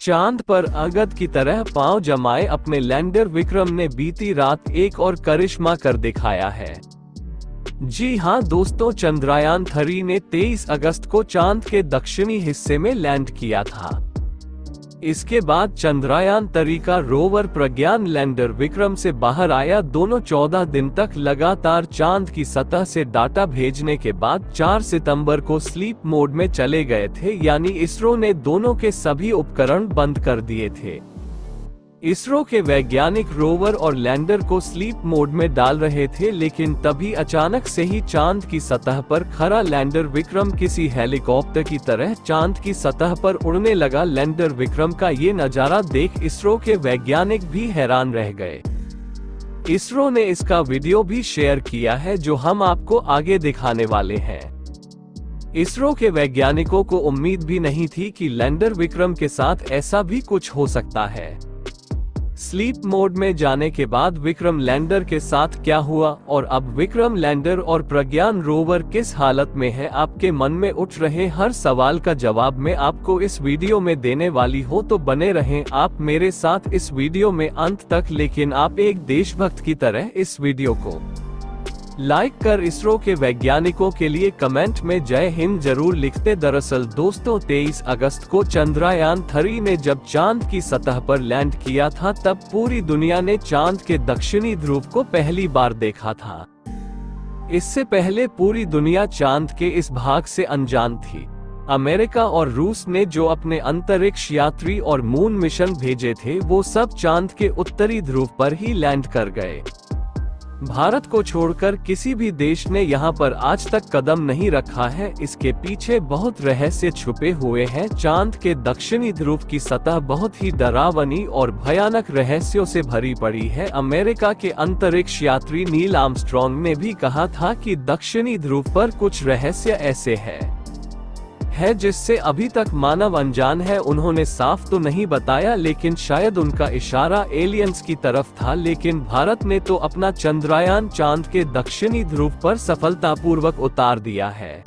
चांद पर अंगद की तरह पांव जमाए अपने लैंडर विक्रम ने बीती रात एक और करिश्मा कर दिखाया है। जी हां दोस्तों, चंद्रयान 3 ने 23 अगस्त को चांद के दक्षिणी हिस्से में लैंड किया था। इसके बाद चंद्रयान 3 का रोवर प्रज्ञान लैंडर विक्रम से बाहर आया। दोनों 14 दिन तक लगातार चांद की सतह से डाटा भेजने के बाद 4 सितंबर को स्लीप मोड में चले गए थे, यानी इसरो ने दोनों के सभी उपकरण बंद कर दिए थे। इसरो के वैज्ञानिक रोवर और लैंडर को स्लीप मोड में डाल रहे थे, लेकिन तभी अचानक से ही चांद की सतह पर खड़ा लैंडर विक्रम किसी हेलीकॉप्टर की तरह चांद की सतह पर उड़ने लगा। लैंडर विक्रम का ये नजारा देख इसरो के वैज्ञानिक भी हैरान रह गए। इसरो ने इसका वीडियो भी शेयर किया है, जो हम आपको आगे दिखाने वाले हैं। इसरो के वैज्ञानिकों को उम्मीद भी नहीं थी कि लैंडर विक्रम के साथ ऐसा भी कुछ हो सकता है। स्लीप मोड में जाने के बाद विक्रम लैंडर के साथ क्या हुआ और अब विक्रम लैंडर और प्रज्ञान रोवर किस हालत में है, आपके मन में उठ रहे हर सवाल का जवाब मैं आपको इस वीडियो में देने वाली हूं, तो बने रहें आप मेरे साथ इस वीडियो में अंत तक। लेकिन आप एक देशभक्त की तरह इस वीडियो को लाइक कर इसरो के वैज्ञानिकों के लिए कमेंट में जय हिंद जरूर लिखते। दरअसल दोस्तों, 23 अगस्त को चंद्रयान 3 ने जब चांद की सतह पर लैंड किया था, तब पूरी दुनिया ने चांद के दक्षिणी ध्रुव को पहली बार देखा था। इससे पहले पूरी दुनिया चांद के इस भाग से अनजान थी। अमेरिका और रूस ने जो अपने अंतरिक्ष यात्री और मून मिशन भेजे थे, वो सब चांद के उत्तरी ध्रुव पर ही लैंड कर गए। भारत को छोड़कर किसी भी देश ने यहाँ पर आज तक कदम नहीं रखा है। इसके पीछे बहुत रहस्य छुपे हुए हैं। चांद के दक्षिणी ध्रुव की सतह बहुत ही डरावनी और भयानक रहस्यों से भरी पड़ी है। अमेरिका के अंतरिक्ष यात्री नील आर्मस्ट्रॉन्ग ने भी कहा था कि दक्षिणी ध्रुव पर कुछ रहस्य ऐसे है जिससे अभी तक मानव अनजान है। उन्होंने साफ तो नहीं बताया, लेकिन शायद उनका इशारा एलियंस की तरफ था। लेकिन भारत ने तो अपना चंद्रयान चांद के दक्षिणी ध्रुव पर सफलतापूर्वक उतार दिया है,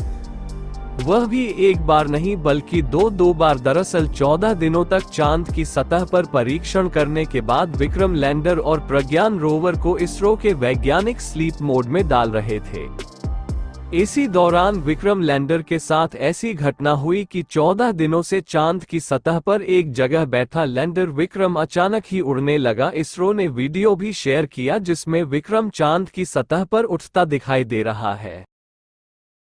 वह भी एक बार नहीं बल्कि दो बार। दरअसल 14 दिनों तक चांद की सतह पर परीक्षण करने के बाद विक्रम लैंडर और प्रज्ञान रोवर को इसरो के वैज्ञानिक स्लीप मोड में डाल रहे थे। इसी दौरान विक्रम लैंडर के साथ ऐसी घटना हुई कि 14 दिनों से चांद की सतह पर एक जगह बैठा लैंडर विक्रम अचानक ही उड़ने लगा। इसरो ने वीडियो भी शेयर किया जिसमें विक्रम चांद की सतह पर उठता दिखाई दे रहा है।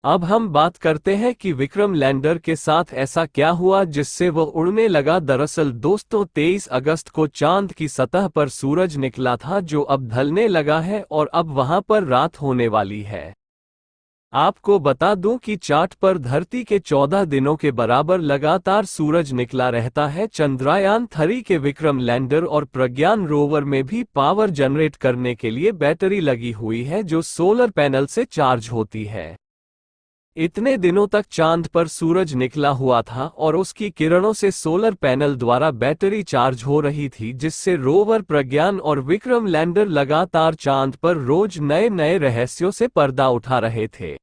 अब हम बात करते हैं कि विक्रम लैंडर के साथ ऐसा क्या हुआ जिससे वह उड़ने लगा। दरअसल दोस्तों, 23 अगस्त को चांद की सतह पर सूरज निकला था, जो अब ढलने लगा है और अब वहां पर रात होने वाली है। आपको बता दूं कि चार्ट पर धरती के 14 दिनों के बराबर लगातार सूरज निकला रहता है। चंद्रयान 3 के विक्रम लैंडर और प्रज्ञान रोवर में भी पावर जनरेट करने के लिए बैटरी लगी हुई है, जो सोलर पैनल से चार्ज होती है। इतने दिनों तक चांद पर सूरज निकला हुआ था और उसकी किरणों से सोलर पैनल द्वारा बैटरी चार्ज हो रही थी, जिससे रोवर प्रज्ञान और विक्रम लैंडर लगातार चांद पर रोज नए नए रहस्यों से पर्दा उठा रहे थे।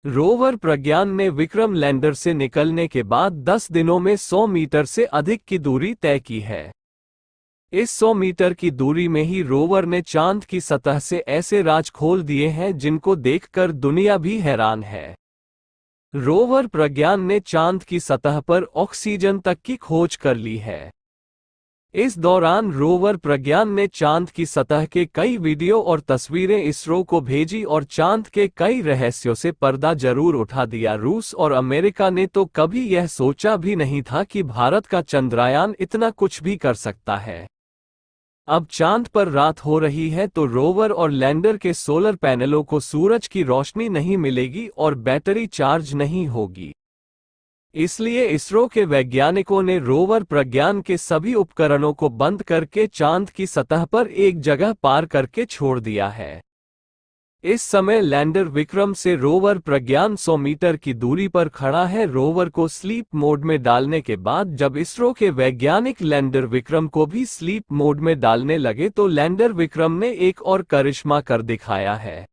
रोवर प्रज्ञान ने विक्रम लैंडर से निकलने के बाद 10 दिनों में 100 मीटर से अधिक की दूरी तय की है। इस 100 मीटर की दूरी में ही रोवर ने चांद की सतह से ऐसे राज खोल दिए हैं जिनको देखकर दुनिया भी हैरान है। रोवर प्रज्ञान ने चांद की सतह पर ऑक्सीजन तक की खोज कर ली है। इस दौरान रोवर प्रज्ञान ने चांद की सतह के कई वीडियो और तस्वीरें इसरो को भेजी और चांद के कई रहस्यों से पर्दा जरूर उठा दिया। रूस और अमेरिका ने तो कभी यह सोचा भी नहीं था कि भारत का चंद्रयान इतना कुछ भी कर सकता है। अब चांद पर रात हो रही है तो रोवर और लैंडर के सोलर पैनलों को सूरज की रोशनी नहीं मिलेगी और बैटरी चार्ज नहीं होगी। इसलिए इसरो के वैज्ञानिकों ने रोवर प्रज्ञान के सभी उपकरणों को बंद करके चांद की सतह पर एक जगह पार करके छोड़ दिया है। इस समय लैंडर विक्रम से रोवर प्रज्ञान 100 मीटर की दूरी पर खड़ा है। रोवर को स्लीप मोड में डालने के बाद जब इसरो के वैज्ञानिक लैंडर विक्रम को भी स्लीप मोड में डालने लगे, तो लैंडर विक्रम ने एक और करिश्मा कर दिखाया है।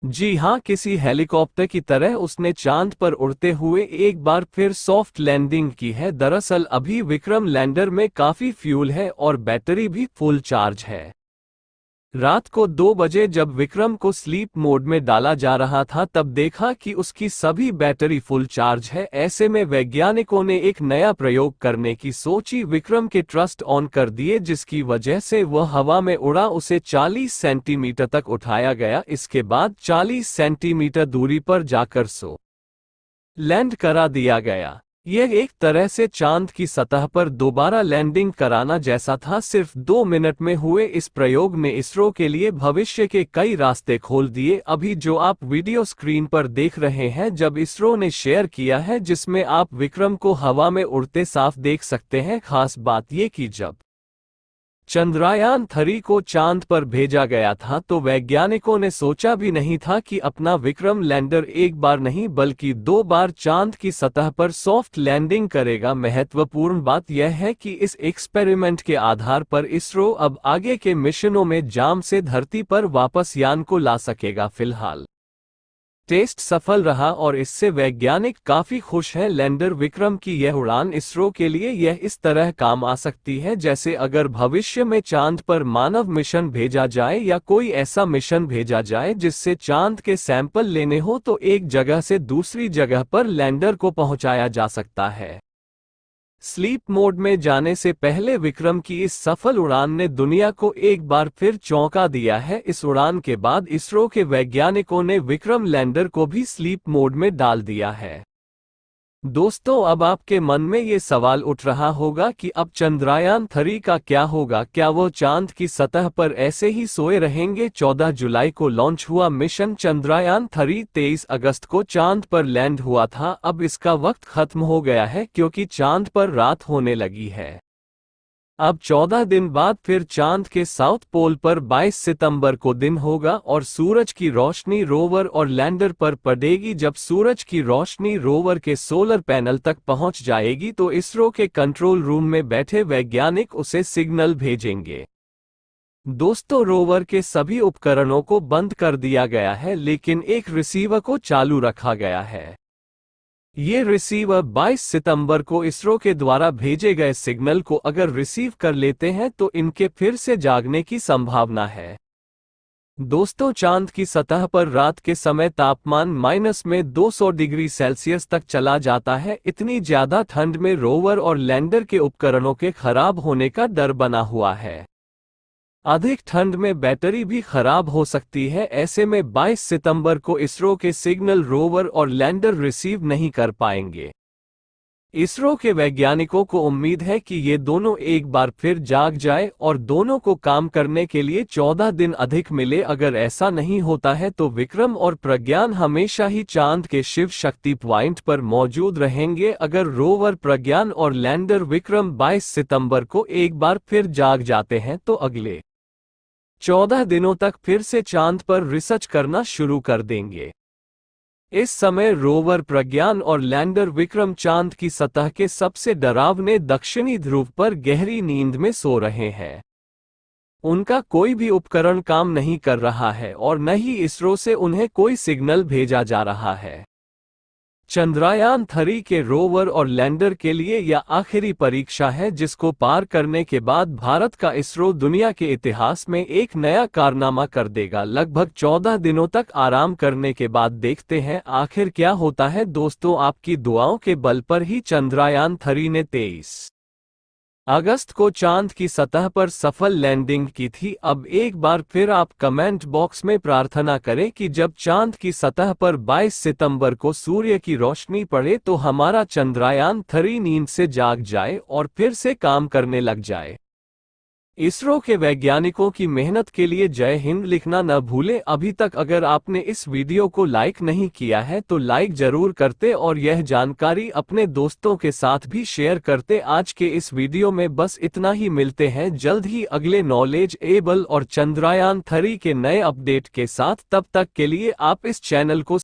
जी हाँ, किसी हेलीकॉप्टर की तरह उसने चांद पर उड़ते हुए एक बार फिर सॉफ्ट लैंडिंग की है। दरअसल अभी विक्रम लैंडर में काफी फ्यूल है और बैटरी भी फुल चार्ज है। रात को 2 बजे जब विक्रम को स्लीप मोड में डाला जा रहा था तब देखा कि उसकी सभी बैटरी फुल चार्ज है। ऐसे में वैज्ञानिकों ने एक नया प्रयोग करने की सोची, विक्रम के थ्रस्ट ऑन कर दिए जिसकी वजह से वह हवा में उड़ा। उसे 40 सेंटीमीटर तक उठाया गया। इसके बाद 40 सेंटीमीटर दूरी पर जाकर लैंड करा दिया गया। यह एक तरह से चांद की सतह पर दोबारा लैंडिंग कराना जैसा था। सिर्फ 2 मिनट में हुए इस प्रयोग ने इसरो के लिए भविष्य के कई रास्ते खोल दिए। अभी जो आप वीडियो स्क्रीन पर देख रहे हैं जब इसरो ने शेयर किया है, जिसमें आप विक्रम को हवा में उड़ते साफ देख सकते हैं। खास बात यह कि जब चंद्रयान 3 को चांद पर भेजा गया था तो वैज्ञानिकों ने सोचा भी नहीं था कि अपना विक्रम लैंडर एक बार नहीं बल्कि 2 बार चांद की सतह पर सॉफ्ट लैंडिंग करेगा। महत्वपूर्ण बात यह है कि इस एक्सपेरिमेंट के आधार पर इसरो अब आगे के मिशनों में जाम से धरती पर वापस यान को ला सकेगा। फिलहाल टेस्ट सफल रहा और इससे वैज्ञानिक काफी खुश हैं। लैंडर विक्रम की यह उड़ान इसरो के लिए यह इस तरह काम आ सकती है जैसे अगर भविष्य में चांद पर मानव मिशन भेजा जाए या कोई ऐसा मिशन भेजा जाए जिससे चांद के सैंपल लेने हो तो एक जगह से दूसरी जगह पर लैंडर को पहुंचाया जा सकता है। स्लीप मोड में जाने से पहले विक्रम की इस सफल उड़ान ने दुनिया को एक बार फिर चौंका दिया है। इस उड़ान के बाद इसरो के वैज्ञानिकों ने विक्रम लैंडर को भी स्लीप मोड में डाल दिया है। दोस्तों, अब आपके मन में ये सवाल उठ रहा होगा कि अब चंद्रयान 3 का क्या होगा? क्या वो चांद की सतह पर ऐसे ही सोए रहेंगे? 14 जुलाई को लॉन्च हुआ मिशन चंद्रयान 3 23 अगस्त को चांद पर लैंड हुआ था। अब इसका वक्त खत्म हो गया है क्योंकि चांद पर रात होने लगी है। अब 14 दिन बाद फिर चांद के साउथ पोल पर 22 सितंबर को दिन होगा और सूरज की रोशनी रोवर और लैंडर पर पड़ेगी। जब सूरज की रोशनी रोवर के सोलर पैनल तक पहुंच जाएगी तो इसरो के कंट्रोल रूम में बैठे वैज्ञानिक उसे सिग्नल भेजेंगे। दोस्तों, रोवर के सभी उपकरणों को बंद कर दिया गया है लेकिन एक रिसीवर को चालू रखा गया है। ये रिसीवर 22 सितंबर को इसरो के द्वारा भेजे गए सिग्नल को अगर रिसीव कर लेते हैं तो इनके फिर से जागने की संभावना है। दोस्तों, चांद की सतह पर रात के समय तापमान माइनस में 200 डिग्री सेल्सियस तक चला जाता है। इतनी ज्यादा ठंड में रोवर और लैंडर के उपकरणों के खराब होने का डर बना हुआ है। अधिक ठंड में बैटरी भी खराब हो सकती है। ऐसे में 22 सितंबर को इसरो के सिग्नल रोवर और लैंडर रिसीव नहीं कर पाएंगे। इसरो के वैज्ञानिकों को उम्मीद है कि ये दोनों एक बार फिर जाग जाए और दोनों को काम करने के लिए 14 दिन अधिक मिले। अगर ऐसा नहीं होता है तो विक्रम और प्रज्ञान हमेशा ही चांद के शिव शक्ति पॉइंट पर मौजूद रहेंगे। अगर रोवर प्रज्ञान और लैंडर विक्रम 22 सितंबर को एक बार फिर जाग जाते हैं तो अगले 14 दिनों तक फिर से चांद पर रिसर्च करना शुरू कर देंगे। इस समय रोवर प्रज्ञान और लैंडर विक्रम चांद की सतह के सबसे डरावने दक्षिणी ध्रुव पर गहरी नींद में सो रहे हैं। उनका कोई भी उपकरण काम नहीं कर रहा है और न ही इसरो से उन्हें कोई सिग्नल भेजा जा रहा है। चंद्रयान 3 के रोवर और लैंडर के लिए यह आखिरी परीक्षा है जिसको पार करने के बाद भारत का इसरो दुनिया के इतिहास में एक नया कारनामा कर देगा। लगभग 14 दिनों तक आराम करने के बाद देखते हैं आखिर क्या होता है। दोस्तों, आपकी दुआओं के बल पर ही चंद्रयान 3 ने 23 अगस्त को चांद की सतह पर सफल लैंडिंग की थी। अब एक बार फिर आप कमेंट बॉक्स में प्रार्थना करें कि जब चांद की सतह पर 22 सितंबर को सूर्य की रोशनी पड़े तो हमारा चंद्रयान 3 नींद से जाग जाए और फिर से काम करने लग जाए। इसरो के वैज्ञानिकों की मेहनत के लिए जय हिंद लिखना न भूलें। अभी तक अगर आपने इस वीडियो को लाइक नहीं किया है तो लाइक जरूर करते और यह जानकारी अपने दोस्तों के साथ भी शेयर करते। आज के इस वीडियो में बस इतना ही। मिलते हैं जल्द ही अगले नॉलेज एबल और चंद्रयान 3 के नए अपडेट के साथ। तब तक के लिए आप इस चैनल को